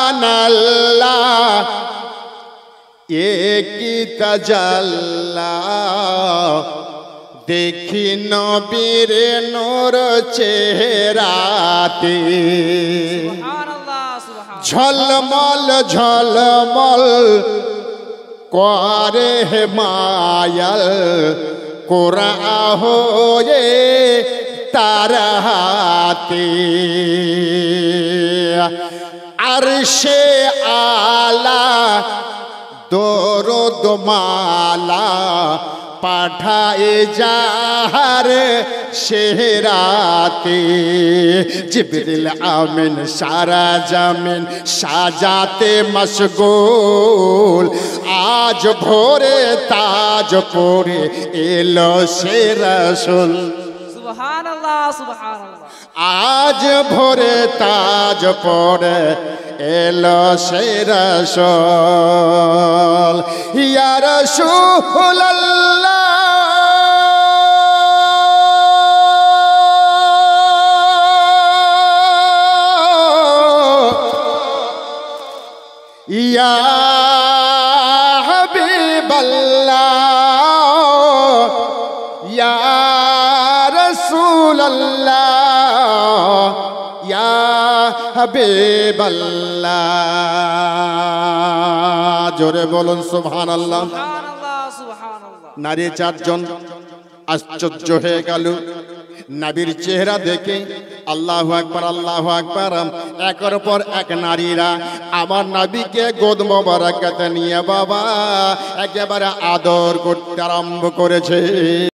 সুবহানাল্লাহ একি তাজাল্লা দেখি নবীর নূর চেহারাতে ঝলমল ঝলমল করে মায়াল কোরআন হয়ে তার হাতে আরশে আলা দরুদ মালা পাঠায়ে যাহার শেহরাতে জিবরিল আমিন সারা জামিন সাজাতে মশগুল আজ ভোরে তাজ পরে এলো সে রাসূল সুবহানাল্লাহ সুবহানাল্লাহ আজ ভোরে তাজ পরে এলো সে রাসূল ইয়া রাসূলুল্লাহ ইয়া হাবিবাল্লাহ ইয়া রাসূলুল্লাহ ইয়া হাবিবাল্লাহ জোরে বলুন সুবহানাল্লাহ সুবহানাল্লাহ সুবহানাল্লাহ নারী চারজন আশ্চর্য হয়ে গেল নবীর চেহারা দেখে আল্লাহু আকবার আল্লাহু আকবার একের পর এক নারীরা আমার নবীকে গোদ মোবারকতে নিয়ে বাবা একেবারে আদর করতে আরম্ভ করেছে।